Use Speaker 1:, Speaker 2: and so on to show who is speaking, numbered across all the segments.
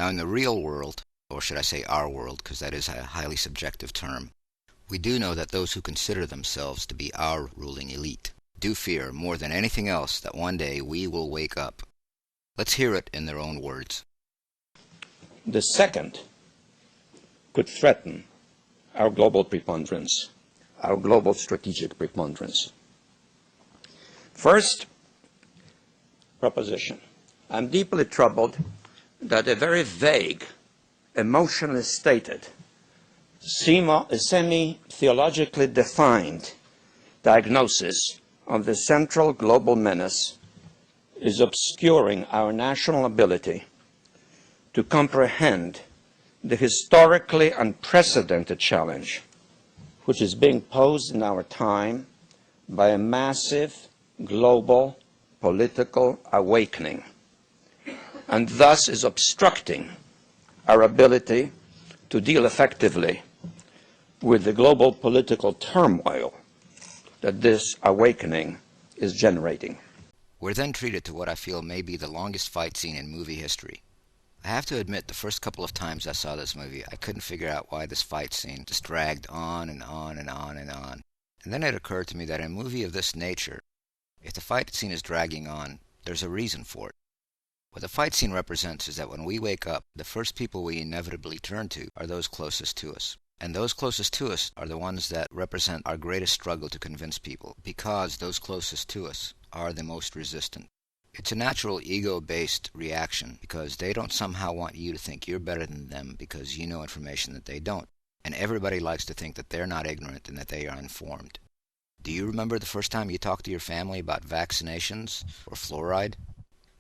Speaker 1: Now in the real world, or should I say our world, because that is a highly subjective term, we do know that those who consider themselves to be our ruling elite do fear more than anything else that one day we will wake up. Let's hear it in their own words.
Speaker 2: The second could threaten our global preponderance, our global strategic preponderance. First proposition. I'm deeply troubled that a very vague, emotionally stated, semi-theologically defined diagnosis of the central global menace is obscuring our national ability to comprehend the historically unprecedented challenge which is being posed in our time by a massive global political awakening, and thus is obstructing our ability to deal effectively with the global political turmoil that this awakening is generating.
Speaker 1: We're then treated to what I feel may be the longest fight scene in movie history. I have to admit, the first couple of times I saw this movie, I couldn't figure out why this fight scene just dragged on and on and on and on. And then it occurred to me that in a movie of this nature, if the fight scene is dragging on, there's a reason for it. What the fight scene represents is that when we wake up, the first people we inevitably turn to are those closest to us. And those closest to us are the ones that represent our greatest struggle to convince people, because those closest to us are the most resistant. It's a natural ego-based reaction because they don't somehow want you to think you're better than them because you know information that they don't. And everybody likes to think that they're not ignorant and that they are informed. Do you remember the first time you talked to your family about vaccinations or fluoride?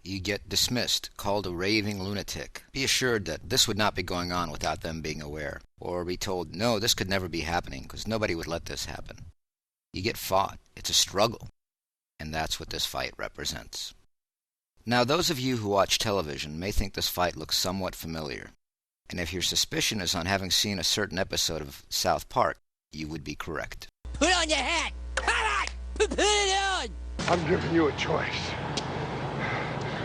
Speaker 1: You get dismissed, called a raving lunatic. Be assured that this would not be going on without them being aware. Or be told, no, this could never be happening because nobody would let this happen. You get fought. It's a struggle. And that's what this fight represents. Now, those of you who watch television may think this fight looks somewhat familiar. And if your suspicion is on having seen a certain episode of South Park, you would be correct.
Speaker 3: Put on your hat! Come on! Put it on!
Speaker 4: I'm giving you a choice.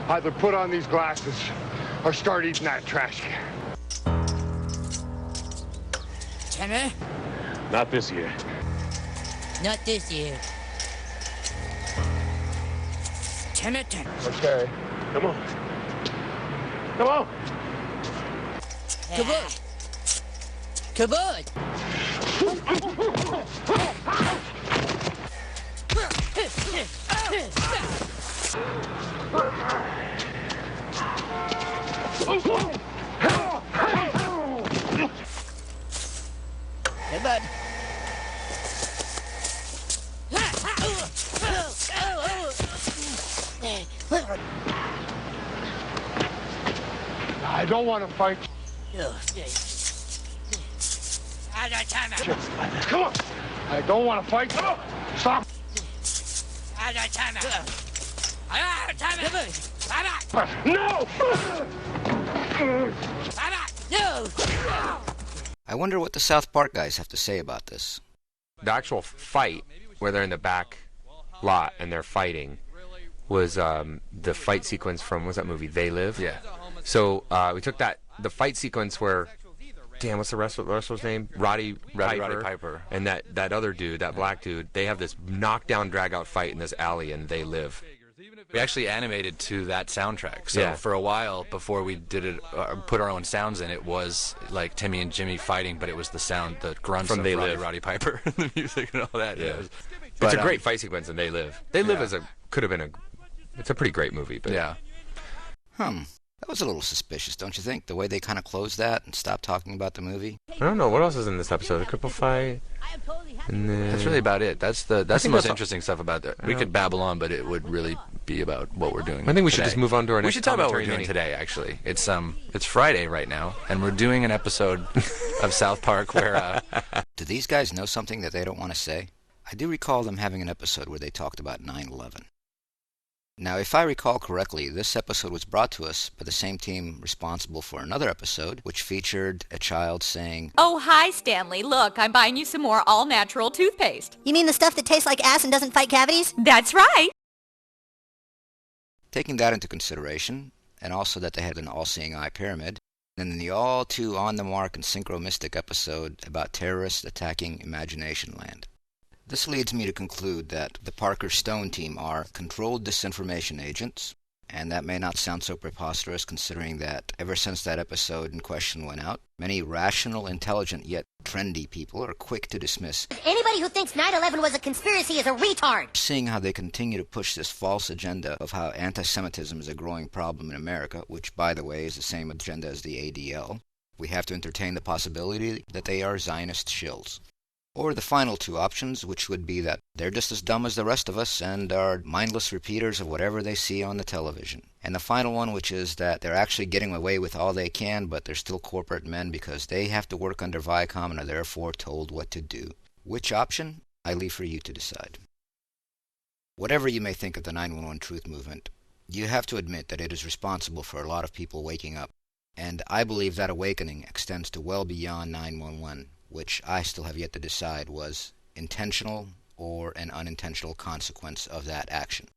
Speaker 4: Either put on these glasses or start eating that trash can.
Speaker 3: Tanner?
Speaker 4: Not this year.
Speaker 3: Not this year. Tanner.
Speaker 4: Okay. Come on. Come on.
Speaker 3: Kabod! Kabod! Hey, bud.
Speaker 4: I don't want to fight. Come on. I don't want to fight. Stop. No!
Speaker 3: No!
Speaker 1: I wonder what the South Park guys have to say about this.
Speaker 5: The actual fight, where they're in the back lot and they're fighting, was the fight sequence from, what's that movie, They Live?
Speaker 6: Yeah.
Speaker 5: So we took the fight sequence where, damn, what's the wrestler's name? Roddy-piper. And that other dude, that black dude, they have this knockdown, drag-out fight in this alley in They Live.
Speaker 6: We actually animated to that soundtrack. So for a while, before we did it, put our own sounds in, it was like Timmy and Jimmy fighting, but it was the sound, the grunts
Speaker 5: From
Speaker 6: of
Speaker 5: They Live.
Speaker 6: Roddy-piper, the music and all that.
Speaker 5: Yeah.
Speaker 6: It was,
Speaker 5: It's a great fight sequence in They Live. They Live
Speaker 6: Yeah.
Speaker 5: It's a pretty great movie. But
Speaker 6: yeah.
Speaker 1: That was a little suspicious, don't you think? The way they kind of closed that and stopped talking about the movie?
Speaker 5: I don't know, what else is in this episode? A cripple fight? And then...
Speaker 6: That's really about it. That's the
Speaker 5: think
Speaker 6: most
Speaker 5: that's
Speaker 6: interesting stuff about that. We could babble on, but it would really be about what we're doing.
Speaker 5: I think we should
Speaker 6: today.
Speaker 5: just move on to our next
Speaker 6: We should talk about what we're
Speaker 5: commentary
Speaker 6: doing
Speaker 5: mini.
Speaker 6: today, actually. It's Friday right now, and we're doing an episode of South Park where...
Speaker 1: Do these guys know something that they don't want to say? I do recall them having an episode where they talked about 9/11. Now, if I recall correctly, this episode was brought to us by the same team responsible for another episode, which featured a child saying,
Speaker 7: Oh, hi, Stanley. Look, I'm buying you some more all-natural toothpaste.
Speaker 8: You mean the stuff that tastes like ass and doesn't fight cavities?
Speaker 7: That's right.
Speaker 1: Taking that into consideration, and also that they had an all-seeing eye pyramid, and in the all too on-the-mark and synchro-mystic episode about terrorists attacking Imagination Land. This leads me to conclude that the Parker Stone team are controlled disinformation agents, and that may not sound so preposterous considering that ever since that episode in question went out, many rational, intelligent, yet trendy people are quick to dismiss
Speaker 8: Anybody who thinks 9/11 was a conspiracy is a retard.
Speaker 1: seeing how they continue to push this false agenda of how anti-Semitism is a growing problem in America, which, by the way, is the same agenda as the ADL. We have to entertain the possibility that they are Zionist shills. Or the final two options, which would be that they're just as dumb as the rest of us and are mindless repeaters of whatever they see on the television. And the final one, which is that they're actually getting away with all they can, but they're still corporate men because they have to work under Viacom and are therefore told what to do. Which option? I leave for you to decide. Whatever you may think of the 911 Truth Movement, you have to admit that it is responsible for a lot of people waking up. And I believe that awakening extends to well beyond 911. Which I still have yet to decide was intentional or an unintentional consequence of that action.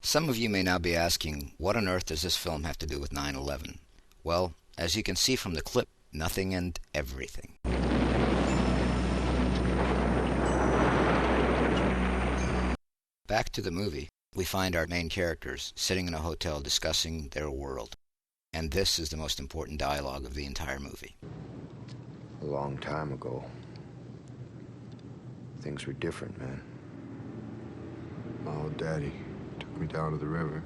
Speaker 1: Some of you may now be asking, what on earth does this film have to do with 9/11? Well, as you can see from the clip, nothing and everything. Back to the movie, we find our main characters sitting in a hotel discussing their world. And this is the most important dialogue of the entire movie.
Speaker 9: A long time ago, things were different, man. My old daddy took me down to the river,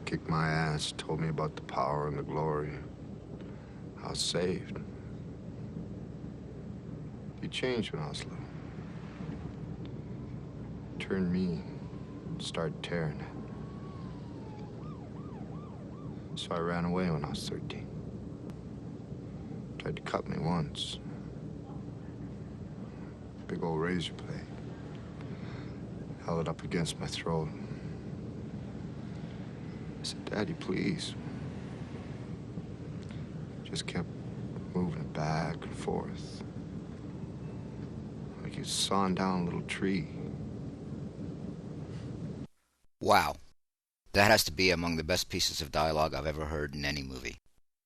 Speaker 9: kicked my ass, told me about the power and the glory. I was saved. He changed when I was little. Turned me, started tearing it. So I ran away when I was 13. Tried to cut me once. Big old razor blade. Held it up against my throat. I said, Daddy, please. Just kept moving it back and forth. Like he was sawing down a little tree.
Speaker 1: Wow. That has to be among the best pieces of dialogue I've ever heard in any movie.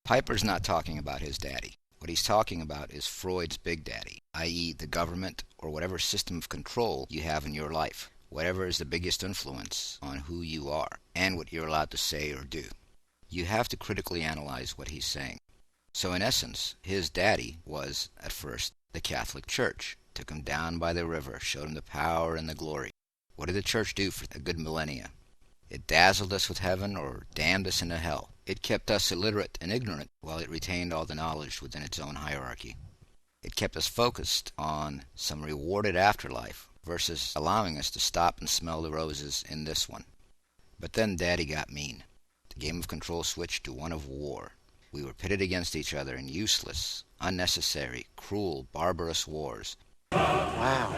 Speaker 1: Piper's not talking about his daddy. What he's talking about is Freud's big daddy, i.e. the government or whatever system of control you have in your life, whatever is the biggest influence on who you are and what you're allowed to say or do. You have to critically analyze what he's saying. So in essence, his daddy was, at first, the Catholic Church, took him down by the river, showed him the power and the glory. What did the church do for a good millennia? It dazzled us with heaven or damned us into hell. It kept us illiterate and ignorant while it retained all the knowledge within its own hierarchy. It kept us focused on some rewarded afterlife versus allowing us to stop and smell the roses in this one. But then Daddy got mean. The game of control switched to one of war. We were pitted against each other in useless, unnecessary, cruel, barbarous wars.
Speaker 10: Wow.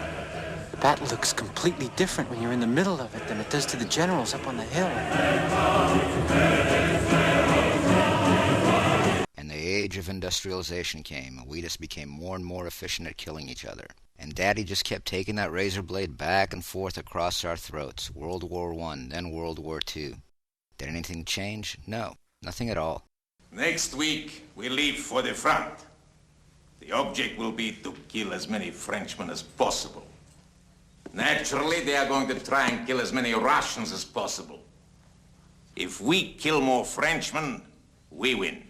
Speaker 10: That looks completely different when you're in the middle of it than it does to the generals up on the hill.
Speaker 1: And the age of industrialization came, and we just became more and more efficient at killing each other. And Daddy just kept taking that razor blade back and forth across our throats. World War I, then World War II. Did anything change? No, nothing at all.
Speaker 11: Next week, we leave for the front. The object will be to kill as many Frenchmen as possible. Naturally, they are going to try and kill as many Russians as possible. If we kill more Frenchmen, we win.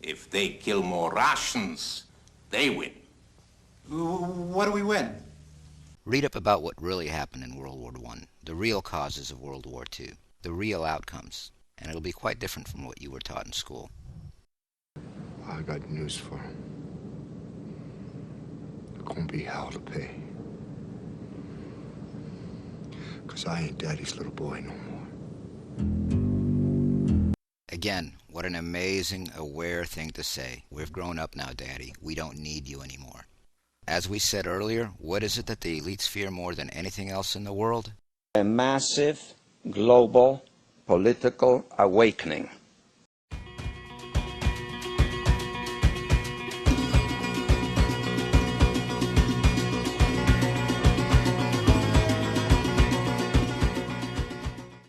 Speaker 11: If they kill more Russians, they win.
Speaker 10: What do we win?
Speaker 1: Read up about what really happened in World War I, the real causes of World War II, the real outcomes, and it'll be quite different from what you were taught in school.
Speaker 9: I got news for him. There's gonna be hell to pay. 'Cause I ain't Daddy's little boy no more.
Speaker 1: Again, what an amazing, aware thing to say. We've grown up now, Daddy. We don't need you anymore. As we said earlier, what is it that the elites fear more than anything else in the world?
Speaker 2: A massive global political awakening.